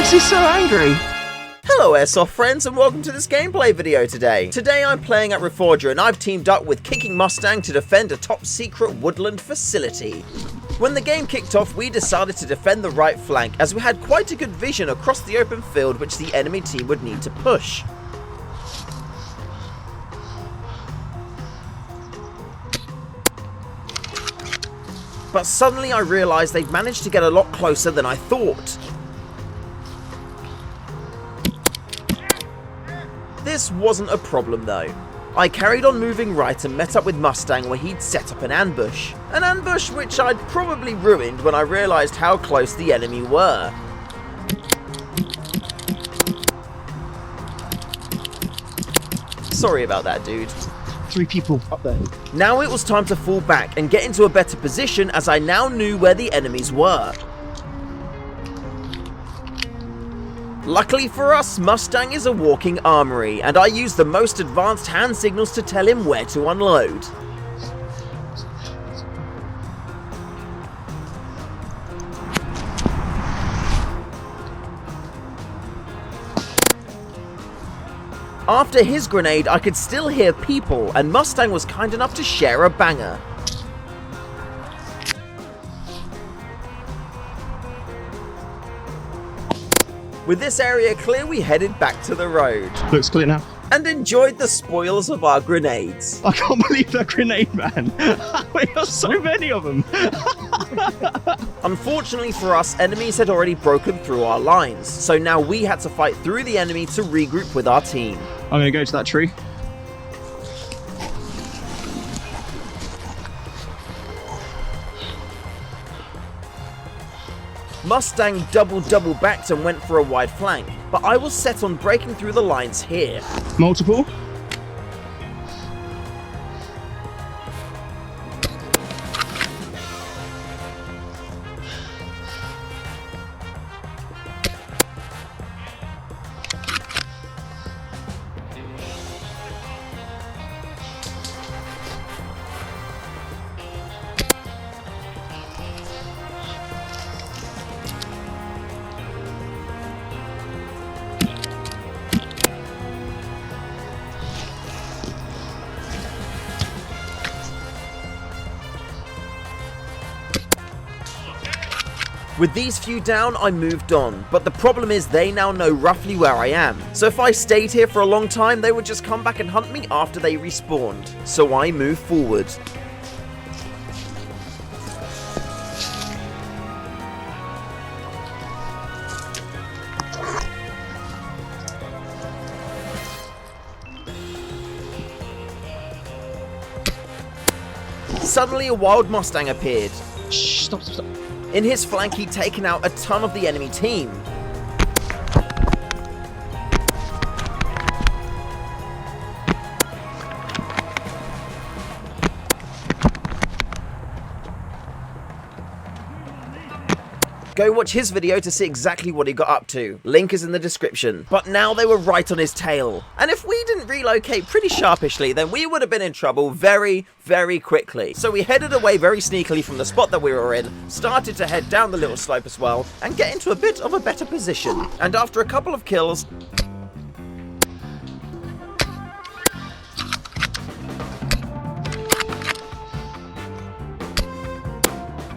is he so angry? Hello Airsoft friends and welcome to this gameplay video today. Today I'm playing at Reforger and I've teamed up with Kicking Mustang to defend a top secret woodland facility. When the game kicked off we decided to defend the right flank as we had quite a good vision across the open field which the enemy team would need to push. But suddenly I realised they'd managed to get a lot closer than I thought. This wasn't a problem though. I carried on moving right and met up with Mustang where he'd set up an ambush. An ambush which I'd probably ruined when I realised how close the enemy were. Sorry about that, dude. 3 people up there. Now it was time to fall back and get into a better position as I now knew where the enemies were. Luckily for us, Mustang is a walking armory, and I used the most advanced hand signals to tell him where to unload. After his grenade, I could still hear people, and Mustang was kind enough to share a banger. With this area clear, we headed back to the road. Looks clear now. And enjoyed the spoils of our grenades. I can't believe that grenade, man. We got so many of them. Unfortunately for us, enemies had already broken through our lines, so now we had to fight through the enemy to regroup with our team. I'm gonna go to that tree. Mustang double backed and went for a wide flank, but I was set on breaking through the lines here. Multiple. With these few down, I moved on, but the problem is they now know roughly where I am. So if I stayed here for a long time, they would just come back and hunt me after they respawned. So I moved forward. Suddenly a wild Mustang appeared. Shh, stop. In his flank, he'd taken out a ton of the enemy team. Go watch his video to see exactly what he got up to. Link is in the description. But now they were right on his tail. And if we didn't relocate pretty sharpishly, then we would have been in trouble very quickly. So we headed away very sneakily from the spot that we were in, started to head down the little slope as well, and get into a bit of a better position. And after a couple of kills,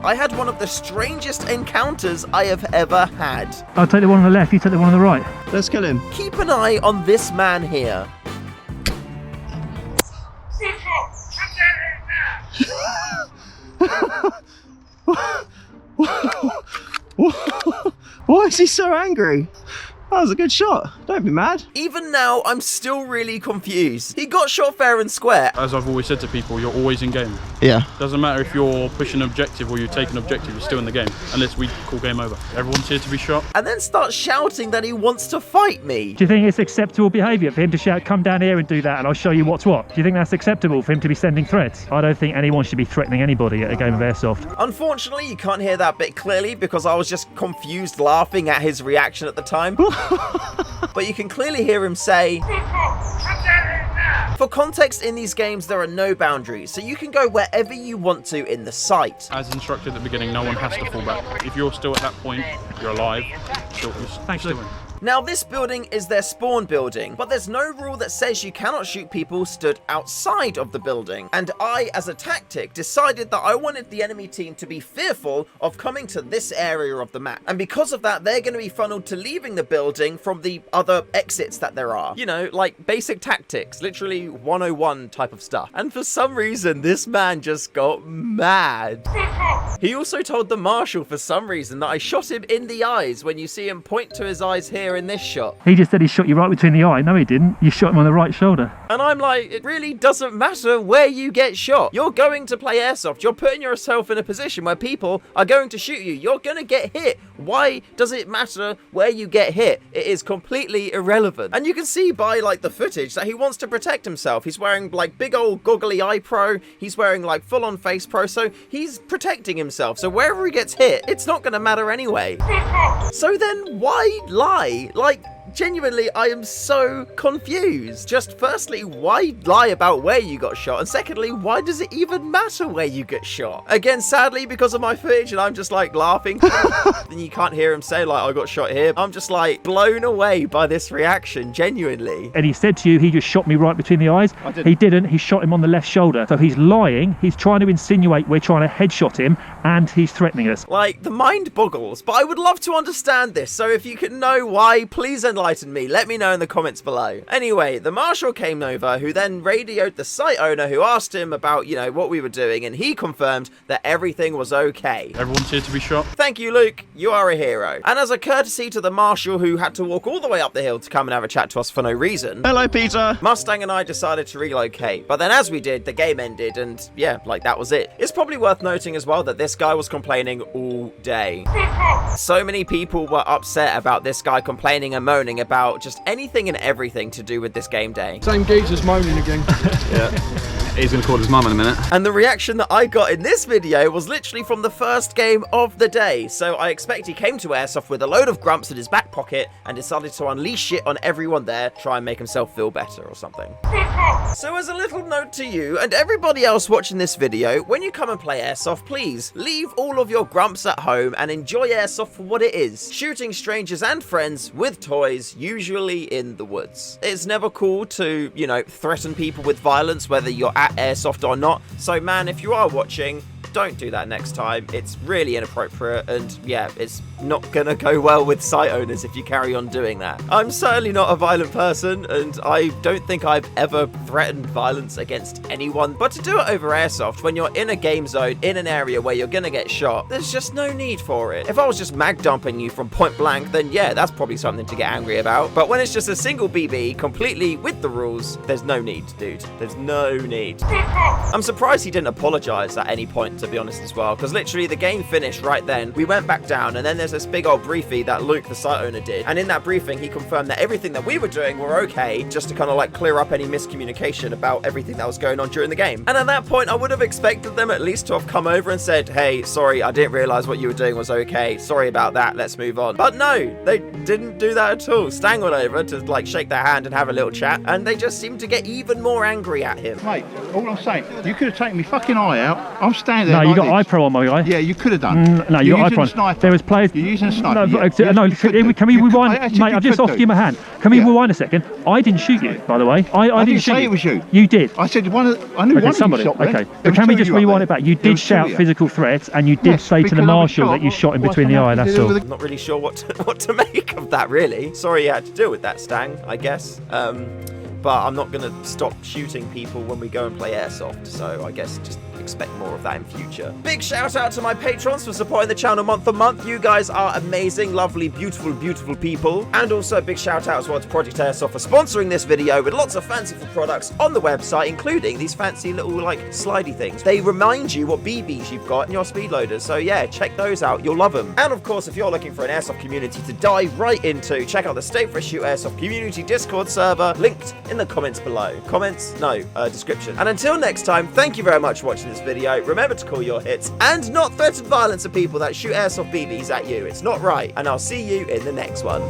I had one of the strangest encounters I have ever had. I'll take the one on the left, you take the one on the right. Let's kill him. Keep an eye on this man here. Why is he so angry? That was a good shot. Don't be mad. Even now, I'm still really confused. He got shot fair and square. As I've always said to people, you're always in game. Yeah. Doesn't matter if you're pushing an objective or you take an objective, you're still in the game. Unless we call game over. Everyone's here to be shot. And then starts shouting that he wants to fight me. Do you think it's acceptable behaviour for him to shout, come down here and do that and I'll show you what's what? Do you think that's acceptable for him to be sending threats? I don't think anyone should be threatening anybody at a game of Airsoft. Unfortunately, you can't hear that bit clearly because I was just confused laughing at his reaction at the time. But you can clearly hear him say, For context, in these games there are no boundaries, so you can go wherever you want to in the site. As instructed at the beginning, no one has to fall back. If you're still at that point, you're alive. Thanks, Luke. Now this building is their spawn building, but there's no rule that says you cannot shoot people stood outside of the building. And I, as a tactic, decided that I wanted the enemy team to be fearful of coming to this area of the map. And because of that, they're going to be funneled to leaving the building from the other exits that there are. You know, like basic tactics, literally 101 type of stuff. And for some reason, this man just got mad. He also told the marshal for some reason that I shot him in the eyes when you see him point to his eyes here in this shot. He just said he shot you right between the eye. No, he didn't. You shot him on the right shoulder. And I'm like, it really doesn't matter where you get shot. You're going to play airsoft. You're putting yourself in a position where people are going to shoot you. You're going to get hit. Why does it matter where you get hit? It is completely irrelevant. And you can see by like the footage that he wants to protect himself. He's wearing like big old goggly eye pro. He's wearing like full on face pro. So he's protecting himself. So wherever he gets hit, it's not going to matter anyway. So then why lie? Like, genuinely, I am so confused. Just firstly, why lie about where you got shot? And secondly, why does it even matter where you get shot? Again, sadly, because of my footage, and I'm just like laughing. Then you can't hear him say like, I got shot here. I'm just like blown away by this reaction, genuinely. And he said to you, he just shot me right between the eyes. He didn't. He shot him on the left shoulder. So he's lying. He's trying to insinuate we're trying to headshot him, and he's threatening us. Like, the mind boggles. But I would love to understand this. So if you can know why, please enlighten me. Let me know in the comments below. Anyway, the marshal came over, who then radioed the site owner, who asked him about, you know, what we were doing, and he confirmed that everything was okay. Everyone's here to be shot. Thank you, Luke. You are a hero. And as a courtesy to the marshal, who had to walk all the way up the hill to come and have a chat to us for no reason, Hello, Peter. Mustang and I decided to relocate. But then as we did, the game ended, and yeah, like that was it. It's probably worth noting as well that this guy was complaining all day. So many people were upset about this guy complaining and moaning about just anything and everything to do with this game day. Same geezer's moaning again. Yeah. He's going to call his mum in a minute. And the reaction that I got in this video was literally from the first game of the day. So I expect he came to Airsoft with a load of grumps in his back pocket and decided to unleash shit on everyone there, try and make himself feel better or something. So as a little note to you and everybody else watching this video, when you come and play Airsoft, please leave all of your grumps at home and enjoy Airsoft for what it is. Shooting strangers and friends with toys, usually in the woods. It's never cool to, you know, threaten people with violence, whether you're at Airsoft or not. So man, if you are watching, don't do that next time. It's really inappropriate, and yeah, it's not gonna go well with site owners if you carry on doing that. I'm certainly not a violent person, and I don't think I've ever threatened violence against anyone, but to do it over Airsoft when you're in a game zone, in an area where you're gonna get shot, there's just no need for it. If I was just mag dumping you from point blank, then yeah, that's probably something to get angry about. But when it's just a single BB, completely with the rules, there's no need, dude. There's no need. I'm surprised he didn't apologize at any point, to be honest, as well, because literally the game finished right then. We went back down, and then there's this big old briefing that Luke, the site owner, did, and in that briefing he confirmed that everything that we were doing were okay, just to kind of like clear up any miscommunication about everything that was going on during the game. And at that point I would have expected them at least to have come over and said, hey, sorry, I didn't realize what you were doing was okay, sorry about that, let's move on. But no, they didn't do that at all. Stang went over to like shake their hand and have a little chat, and they just seemed to get even more angry at him. Mate, all I'm saying, you could have taken me fucking eye out. I'm standing there. No, you like got this. eye pro on, my guy. Yeah, you could have done. No, you got eye pro. There was players. You're using a sniper. No, yeah. no, can we rewind? Actually, Mate, I've just offered you my hand. Can we rewind a second? I didn't shoot you, by the way. I didn't shoot say you. it was you. You did. I said I knew one somebody. of you shot. Okay, but can we just rewind it back? You did shout physical threats, and you did say to the marshal that you shot him between the eye. That's all. I'm not really sure what to make of that, really. Sorry you had to deal with that, Stang, I guess. But I'm not going to stop shooting people when we go and play Airsoft, so I guess just expect more of that in future. Big shout out to my patrons for supporting the channel month on month. You guys are amazing, lovely, beautiful, beautiful people. And also a big shout out as well to Project Airsoft for sponsoring this video with lots of fanciful products on the website, including these fancy little like slidey things. They remind you what BBs you've got in your speed loaders, so yeah, check those out, you'll love them. And of course, if you're looking for an Airsoft community to dive right into, check out the StayFreshShoe Airsoft community Discord server, linked in the comments below. Description. And until next time, thank you very much for watching this video. Remember to call your hits and not threaten violence to people that shoot airsoft BBs at you. It's not right. And I'll see you in the next one.